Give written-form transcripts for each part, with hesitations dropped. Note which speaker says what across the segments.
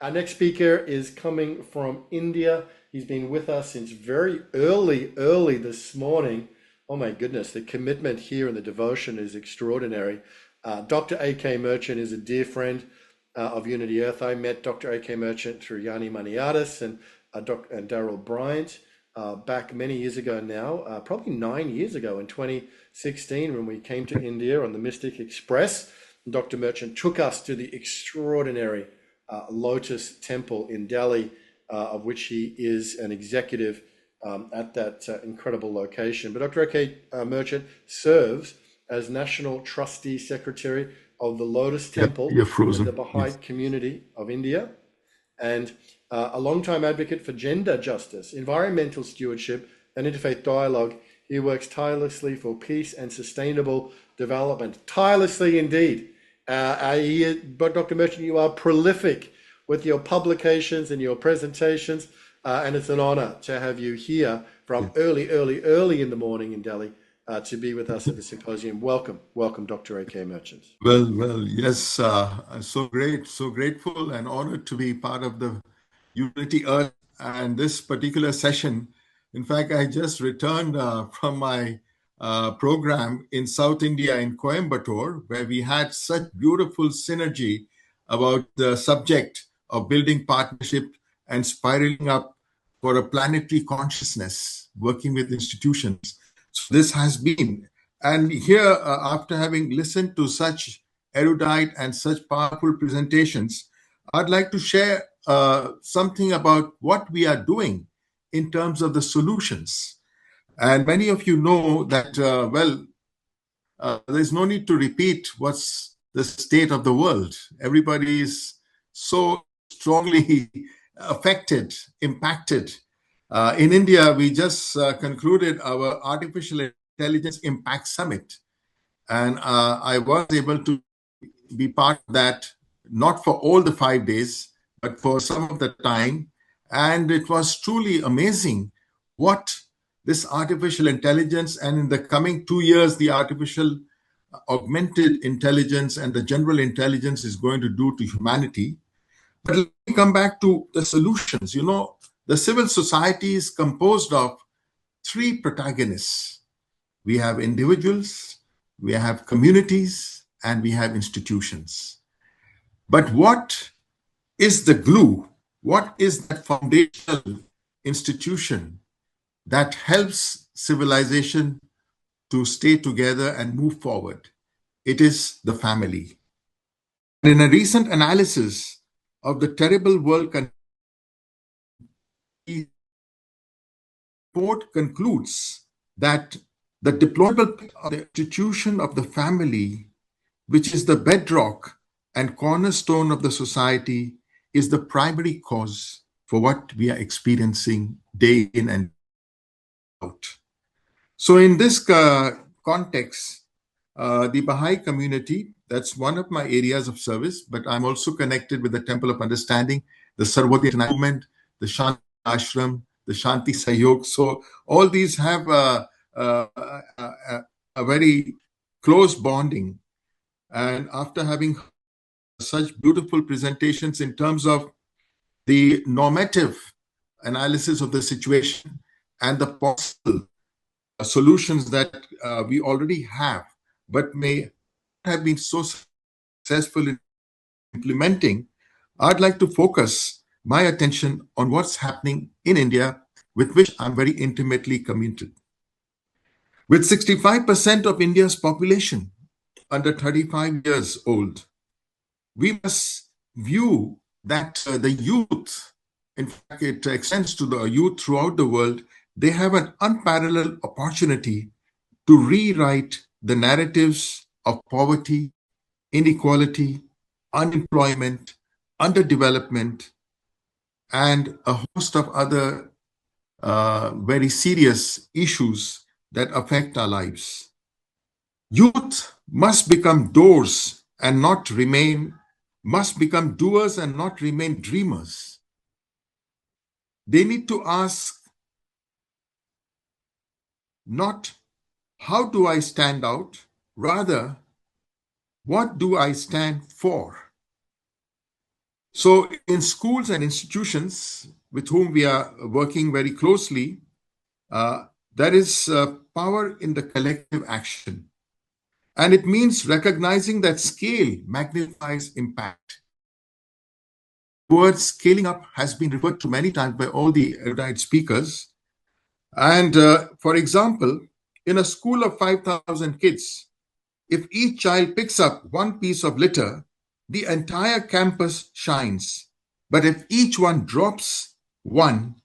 Speaker 1: Our next speaker is coming from India. He's been with us since very early this morning. Oh my goodness, the commitment here and the devotion is extraordinary. Dr. A.K. Merchant is a dear friend of Unity Earth. I met Dr. A.K. Merchant through Yanni Maniatis and Daryl Bryant back many years ago now, probably 9 years ago in 2016 when we came to India on the Mystic Express. Dr. Merchant took us to the extraordinary Lotus Temple in Delhi, of which he is an executive at that incredible location. But Dr. A.K. Merchant serves as National Trustee Secretary of the Lotus Temple
Speaker 2: You're
Speaker 1: in the
Speaker 2: frozen.
Speaker 1: Bahá'í
Speaker 2: Yes.
Speaker 1: community of India, and a long-time advocate for gender justice, environmental stewardship, and interfaith dialogue. He works tirelessly for peace and sustainable development. Tirelessly indeed. But Dr. Merchant, you are prolific with your publications and your presentations, and it's an honor to have you here from early in the morning in Delhi to be with us at the symposium. Welcome, Dr. A.K. Merchant.
Speaker 2: Yes. I'm so great, so grateful and honored to be part of the Unity Earth and this particular session. In fact, I just returned from my program in South India in Coimbatore, where we had such beautiful synergy about the subject of building partnership and spiraling up for a planetary consciousness, working with institutions. So this has been, and here, after having listened to such erudite and such powerful presentations, I'd like to share something about what we are doing in terms of the solutions. And many of you know that, there's no need to repeat what's the state of the world. Everybody is so strongly affected, impacted. In India, we just concluded our Artificial Intelligence Impact Summit. And I was able to be part of that, not for all the 5 days, but for some of the time. And it was truly amazing what this artificial intelligence, and in the coming 2 years, the artificial augmented intelligence and the general intelligence is going to do to humanity. But let me come back to the solutions. You know, the civil society is composed of three protagonists. We have individuals, we have communities, and we have institutions. But what is the glue? What is that foundational institution that helps civilization to stay together and move forward? It is the family. In a recent analysis of the terrible world, the report concludes that the deployable of the institution of the family, which is the bedrock and cornerstone of the society, is the primary cause for what we are experiencing day in and out. So in this context, the Baha'i community, that's one of my areas of service, but I'm also connected with the Temple of Understanding, the Sarvodaya Movement, the Shanti Ashram, the Shanti Sahyog. So all these have a very close bonding. And after having such beautiful presentations in terms of the normative analysis of the situation and the possible solutions that we already have, but may have been so successful in implementing, I'd like to focus my attention on what's happening in India, with which I'm very intimately committed. With 65% of India's population under 35 years old, we must view that the youth, in fact, it extends to the youth throughout the world, they have an unparalleled opportunity to rewrite the narratives of poverty, inequality, unemployment, underdevelopment, and a host of other very serious issues that affect our lives. Youth must become doers and not remain, must become doers and not remain dreamers. They need to ask not how do I stand out, rather, what do I stand for? So in schools and institutions with whom we are working very closely, there is power in the collective action. And it means recognizing that scale magnifies impact. The word scaling up has been referred to many times by all the erudite speakers. And for example, in a school of 5,000 kids, if each child picks up one piece of litter, the entire campus shines. But if each one drops one,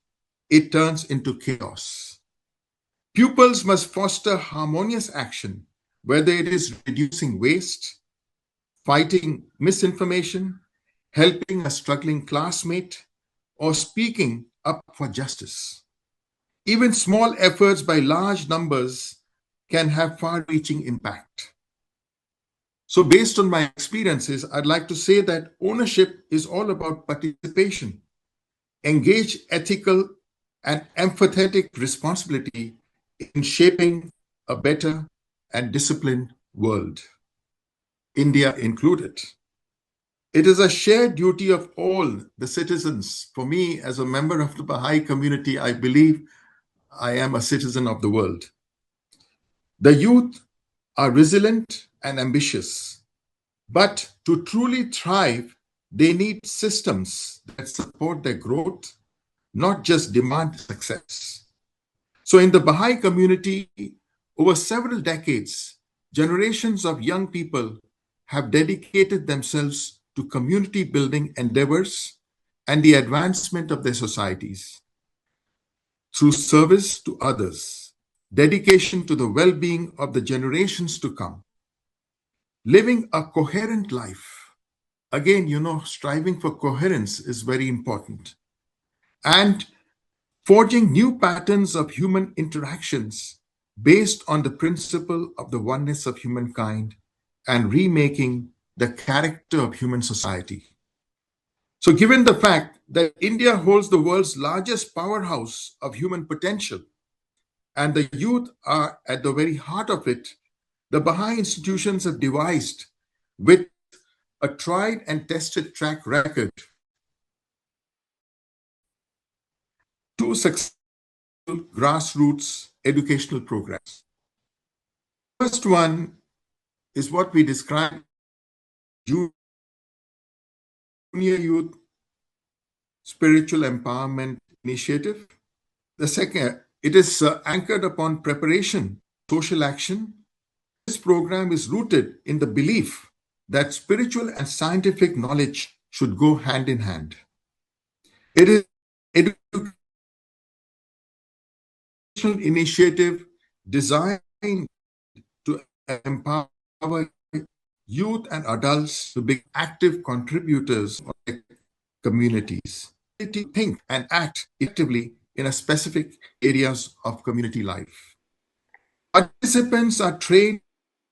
Speaker 2: it turns into chaos. Pupils must foster harmonious action, whether it is reducing waste, fighting misinformation, helping a struggling classmate, or speaking up for justice. Even small efforts by large numbers can have far-reaching impact. So based on my experiences, I'd like to say that ownership is all about participation, engage ethical and empathetic responsibility in shaping a better and disciplined world, India included. It is a shared duty of all the citizens. For me, as a member of the Bahá'í community, I believe I am a citizen of the world. The youth are resilient and ambitious, but to truly thrive, they need systems that support their growth, not just demand success. So in the Baha'i community, over several decades, generations of young people have dedicated themselves to community building endeavors and the advancement of their societies through service to others, dedication to the well-being of the generations to come, living a coherent life. Again, striving for coherence is very important. And forging new patterns of human interactions based on the principle of the oneness of humankind and remaking the character of human society. So, given the fact that India holds the world's largest powerhouse of human potential and the youth are at the very heart of it, the Baha'i institutions have devised with a tried and tested track record two successful grassroots educational programs. First one is what we describe Junior Youth Spiritual Empowerment Initiative. The second, it is anchored upon preparation, social action. This program is rooted in the belief that spiritual and scientific knowledge should go hand in hand. It is an educational initiative designed to empower youth and adults to be active contributors of their communities, to think and act effectively in a specific areas of community life. Participants are trained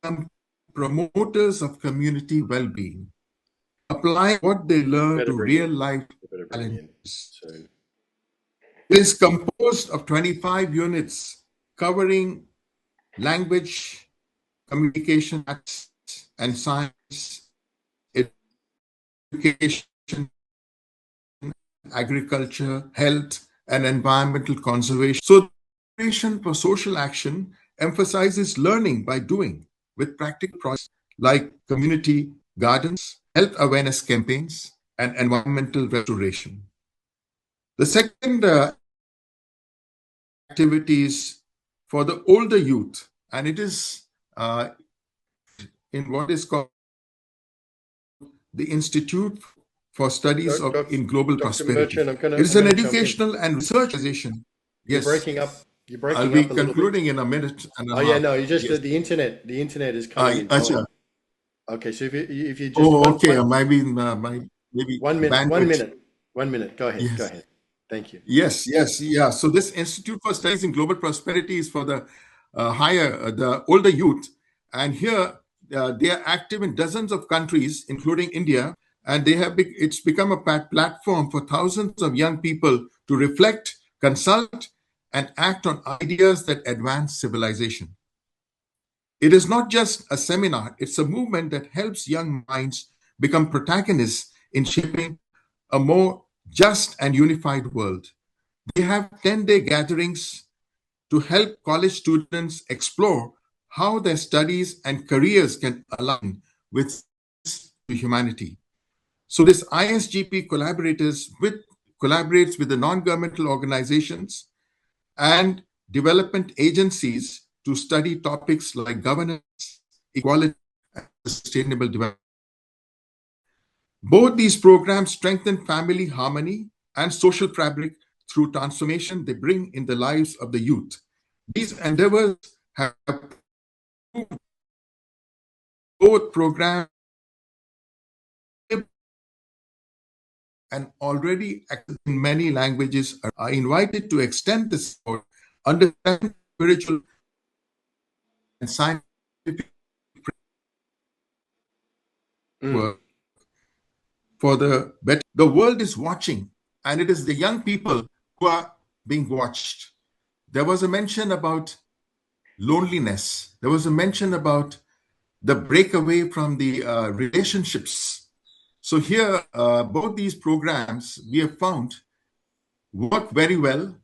Speaker 2: as promoters of community well-being, applying what they learn to real-life challenges. It is composed of 25 units covering language, communication, arts, and science, education, agriculture, health, and environmental conservation. So, preparation for social action emphasizes learning by doing with practical projects like community gardens, health awareness campaigns, and environmental restoration. The second activity is for the older youth, and it is in what is called the Institute for Studies in Global Prosperity. It is an educational and research organization.
Speaker 1: Yes. You're breaking up.
Speaker 2: I'll be concluding in a minute.
Speaker 1: Yeah, no, you just yes. the internet is coming in. Okay, so if you just
Speaker 2: maybe
Speaker 1: 1 minute. 1 minute. Go ahead.
Speaker 2: Yes.
Speaker 1: Go ahead. Thank you.
Speaker 2: Yes. Yeah. So this Institute for Studies in Global Prosperity is for the the older youth, and here they are active in dozens of countries, including India, and it's become a platform for thousands of young people to reflect, consult, and act on ideas that advance civilization. It is not just a seminar, it's a movement that helps young minds become protagonists in shaping a more just and unified world. They have 10-day gatherings to help college students explore how their studies and careers can align with humanity. So this ISGP collaborates with the non-governmental organizations and development agencies to study topics like governance, equality, and sustainable development. Both these programs strengthen family harmony and social fabric through transformation they bring in the lives of the youth. These endeavors have both programs and already in many languages are invited to extend this support, understand spiritual and scientific work for the better. The world is watching, and it is the young people who are being watched. There was a mention about loneliness. There was a mention about the breakaway from the relationships. So here, both these programs we have found work very well.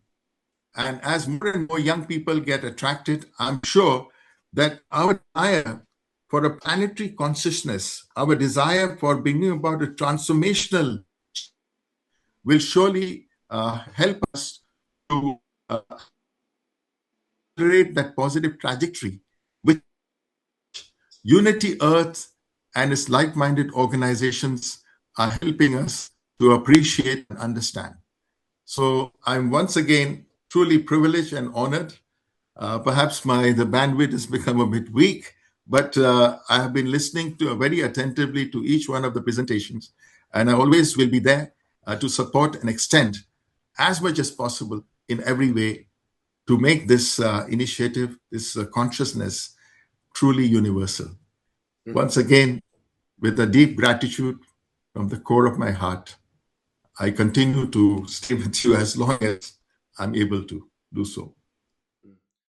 Speaker 2: And as more and more young people get attracted, I'm sure that our desire for a planetary consciousness, our desire for bringing about a transformational will surely help us to accelerate that positive trajectory, which Unity Earth and its like-minded organizations are helping us to appreciate and understand. So I'm once again truly privileged and honored. Perhaps the bandwidth has become a bit weak, but I have been listening to very attentively to each one of the presentations, and I always will be there to support and extend as much as possible in every way to make this initiative, this consciousness, truly universal. Once again, with a deep gratitude from the core of my heart, I continue to stay with you as long as I'm able to do so.